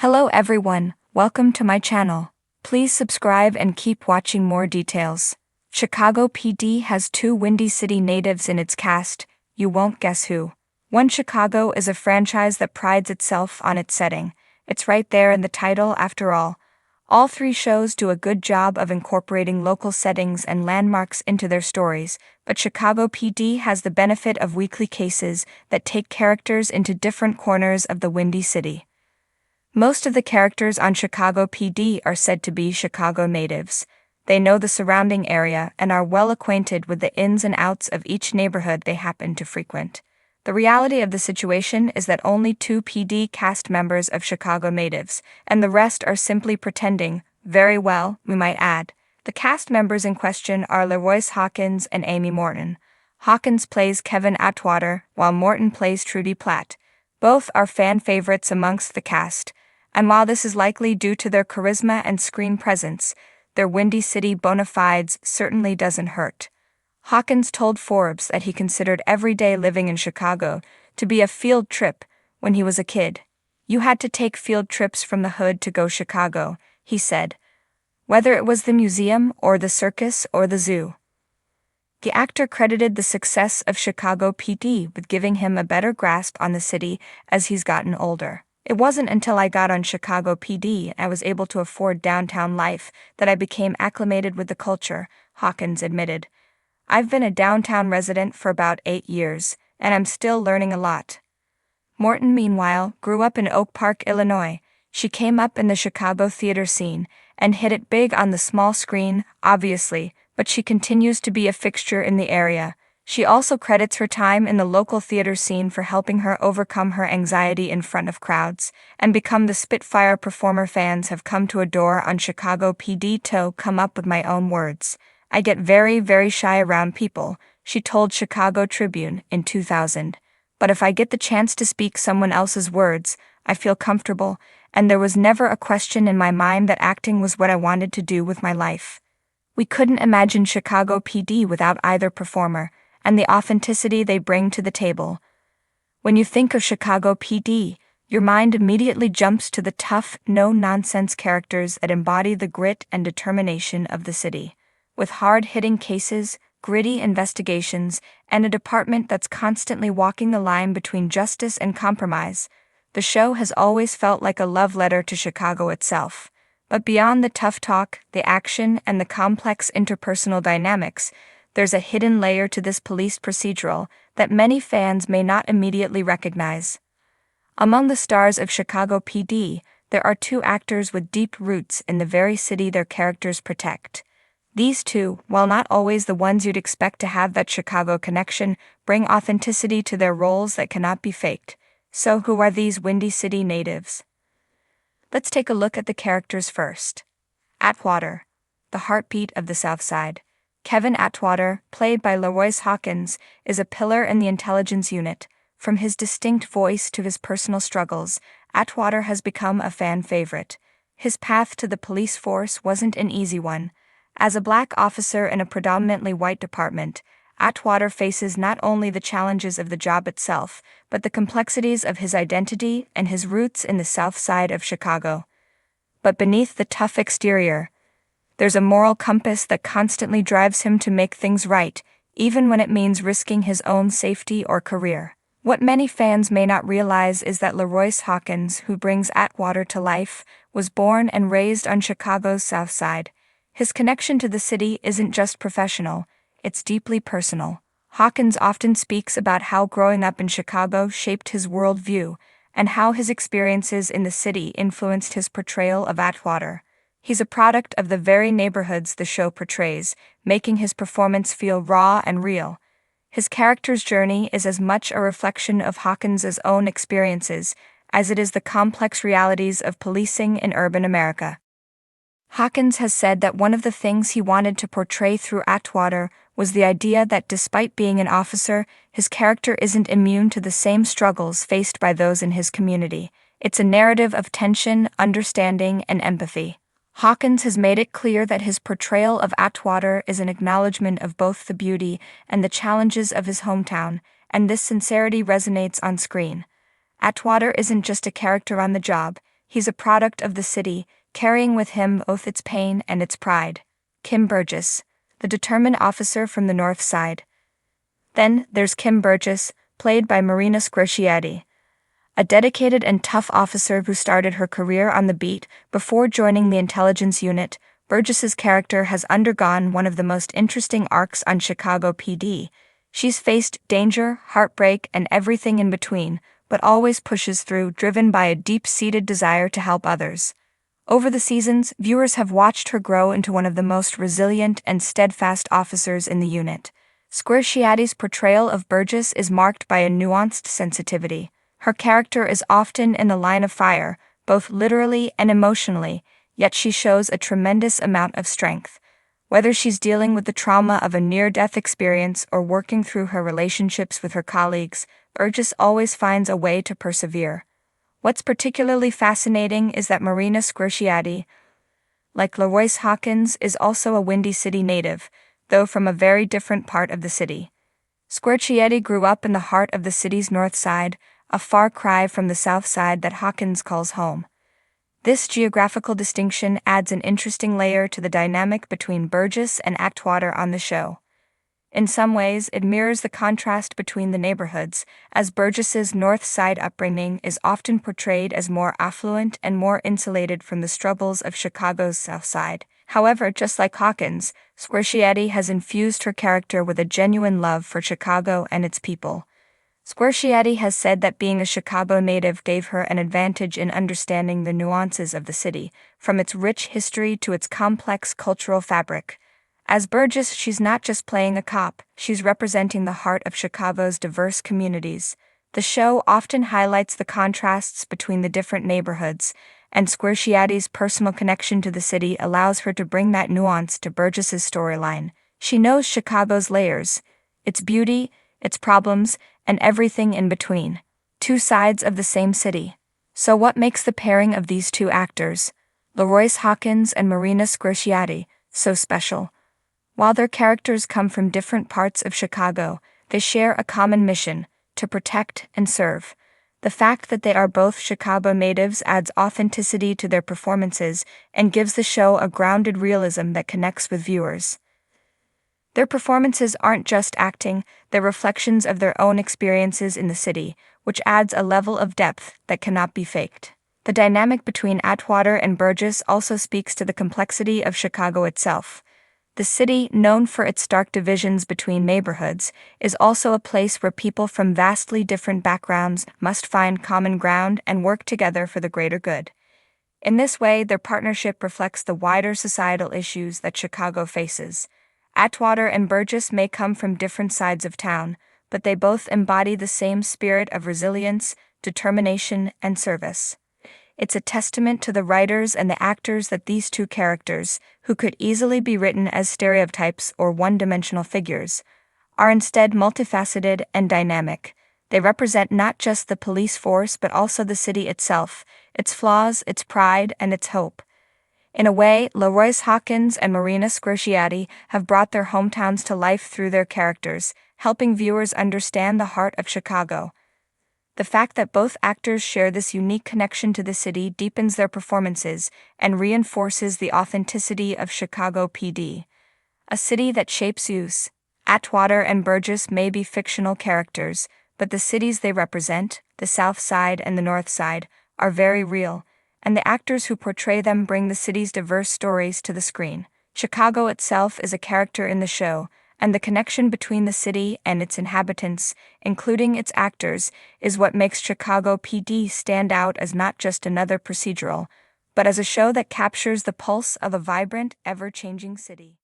Hello everyone, welcome to my channel. Please subscribe and keep watching more details. Chicago PD has two Windy City natives in its cast, you won't guess who. One Chicago is a franchise that prides itself on its setting. It's right there in the title after all. All three shows do a good job of incorporating local settings and landmarks into their stories, but Chicago PD has the benefit of weekly cases that take characters into different corners of the Windy City. Most of the characters on Chicago PD are said to be Chicago natives. They know the surrounding area and are well acquainted with the ins and outs of each neighborhood they happen to frequent. The reality of the situation is that only two PD cast members of Chicago natives, and the rest are simply pretending, very well, we might add. The cast members in question are LaRoyce Hawkins and Amy Morton. Hawkins plays Kevin Atwater, while Morton plays Trudy Platt. Both are fan favorites amongst the cast, and while this is likely due to their charisma and screen presence, their Windy City bona fides certainly doesn't hurt. Hawkins told Forbes that he considered everyday living in Chicago to be a field trip when he was a kid. You had to take field trips from the hood to go Chicago, he said, whether it was the museum or the circus or the zoo. The actor credited the success of Chicago PD with giving him a better grasp on the city as he's gotten older. It wasn't until I got on Chicago PD and I was able to afford downtown life that I became acclimated with the culture, Hawkins admitted. I've been a downtown resident for about 8 years, and I'm still learning a lot. Morton, meanwhile, grew up in Oak Park, Illinois. She came up in the Chicago theater scene and hit it big on the small screen, obviously, but she continues to be a fixture in the area. She also credits her time in the local theater scene for helping her overcome her anxiety in front of crowds and become the Spitfire performer fans have come to adore on Chicago PD. To come up with my own words, I get very, very shy around people, she told Chicago Tribune in 2000. But if I get the chance to speak someone else's words, I feel comfortable, and there was never a question in my mind that acting was what I wanted to do with my life. We couldn't imagine Chicago PD without either performer, and the authenticity they bring to the table. When you think of Chicago PD, your mind immediately jumps to the tough, no-nonsense characters that embody the grit and determination of the city. With hard-hitting cases, gritty investigations, and a department that's constantly walking the line between justice and compromise, the show has always felt like a love letter to Chicago itself. But beyond the tough talk, the action, and the complex interpersonal dynamics, there's a hidden layer to this police procedural that many fans may not immediately recognize. Among the stars of Chicago PD, there are two actors with deep roots in the very city their characters protect. These two, while not always the ones you'd expect to have that Chicago connection, bring authenticity to their roles that cannot be faked. So who are these Windy City natives? Let's take a look at the characters first. Atwater, the heartbeat of the South Side. Kevin Atwater, played by LaRoyce Hawkins, is a pillar in the intelligence unit. From his distinct voice to his personal struggles, Atwater has become a fan favorite. His path to the police force wasn't an easy one. As a black officer in a predominantly white department, Atwater faces not only the challenges of the job itself, but the complexities of his identity and his roots in the South Side of Chicago. But beneath the tough exterior, there's a moral compass that constantly drives him to make things right, even when it means risking his own safety or career. What many fans may not realize is that LaRoyce Hawkins, who brings Atwater to life, was born and raised on Chicago's South Side. His connection to the city isn't just professional, it's deeply personal. Hawkins often speaks about how growing up in Chicago shaped his worldview, and how his experiences in the city influenced his portrayal of Atwater. He's a product of the very neighborhoods the show portrays, making his performance feel raw and real. His character's journey is as much a reflection of Hawkins's own experiences as it is the complex realities of policing in urban America. Hawkins has said that one of the things he wanted to portray through Atwater was the idea that despite being an officer, his character isn't immune to the same struggles faced by those in his community. It's a narrative of tension, understanding, and empathy. Hawkins has made it clear that his portrayal of Atwater is an acknowledgement of both the beauty and the challenges of his hometown, and this sincerity resonates on screen. Atwater isn't just a character on the job, He's a product of the city, carrying with him both its pain and its pride. Kim Burgess, the determined officer from the North Side. Then there's Kim Burgess, played by Marina Squarciati, a dedicated and tough officer who started her career on the beat before joining the intelligence unit. Burgess's character has undergone one of the most interesting arcs on Chicago PD. She's faced danger, heartbreak, and everything in between, but always pushes through, driven by a deep-seated desire to help others. Over the seasons, viewers have watched her grow into one of the most resilient and steadfast officers in the unit. Squarciati's portrayal of Burgess is marked by a nuanced sensitivity. Her character is often in the line of fire, both literally and emotionally, yet she shows a tremendous amount of strength. Whether she's dealing with the trauma of a near-death experience or working through her relationships with her colleagues, Burgess always finds a way to persevere. What's particularly fascinating is that Marina Squarciati, like LaRoyce Hawkins, is also a Windy City native, though from a very different part of the city. Squarciati grew up in the heart of the city's north side, a far cry from the south side that Hawkins calls home. This geographical distinction adds an interesting layer to the dynamic between Burgess and Atwater on the show. In some ways, it mirrors the contrast between the neighborhoods, as Burgess's North Side upbringing is often portrayed as more affluent and more insulated from the struggles of Chicago's South Side. However, just like Hawkins, Squarciati has infused her character with a genuine love for Chicago and its people. Squarciati has said that being a Chicago native gave her an advantage in understanding the nuances of the city, from its rich history to its complex cultural fabric. As Burgess, she's not just playing a cop, she's representing the heart of Chicago's diverse communities. The show often highlights the contrasts between the different neighborhoods, and Squarciati's personal connection to the city allows her to bring that nuance to Burgess's storyline. She knows Chicago's layers, its beauty, its problems, and everything in between. Two sides of the same city. So what makes the pairing of these two actors, LaRoyce Hawkins and Marina Squarciati, so special? While their characters come from different parts of Chicago, they share a common mission: to protect and serve. The fact that they are both Chicago natives adds authenticity to their performances and gives the show a grounded realism that connects with viewers. Their performances aren't just acting, they're reflections of their own experiences in the city, which adds a level of depth that cannot be faked. The dynamic between Atwater and Burgess also speaks to the complexity of Chicago itself. The city, known for its stark divisions between neighborhoods, is also a place where people from vastly different backgrounds must find common ground and work together for the greater good. In this way, their partnership reflects the wider societal issues that Chicago faces. Atwater and Burgess may come from different sides of town, but they both embody the same spirit of resilience, determination, and service. It's a testament to the writers and the actors that these two characters, who could easily be written as stereotypes or one-dimensional figures, are instead multifaceted and dynamic. They represent not just the police force but also the city itself, its flaws, its pride, and its hope. In a way, LaRoyce Hawkins and Marina Squarciati have brought their hometowns to life through their characters, helping viewers understand the heart of Chicago. The fact that both actors share this unique connection to the city deepens their performances and reinforces the authenticity of Chicago PD. A city that shapes youth. Atwater and Burgess may be fictional characters, but the cities they represent, the South Side and the North Side, are very real, and the actors who portray them bring the city's diverse stories to the screen. Chicago itself is a character in the show, and the connection between the city and its inhabitants, including its actors, is what makes Chicago PD stand out as not just another procedural, but as a show that captures the pulse of a vibrant, ever-changing city.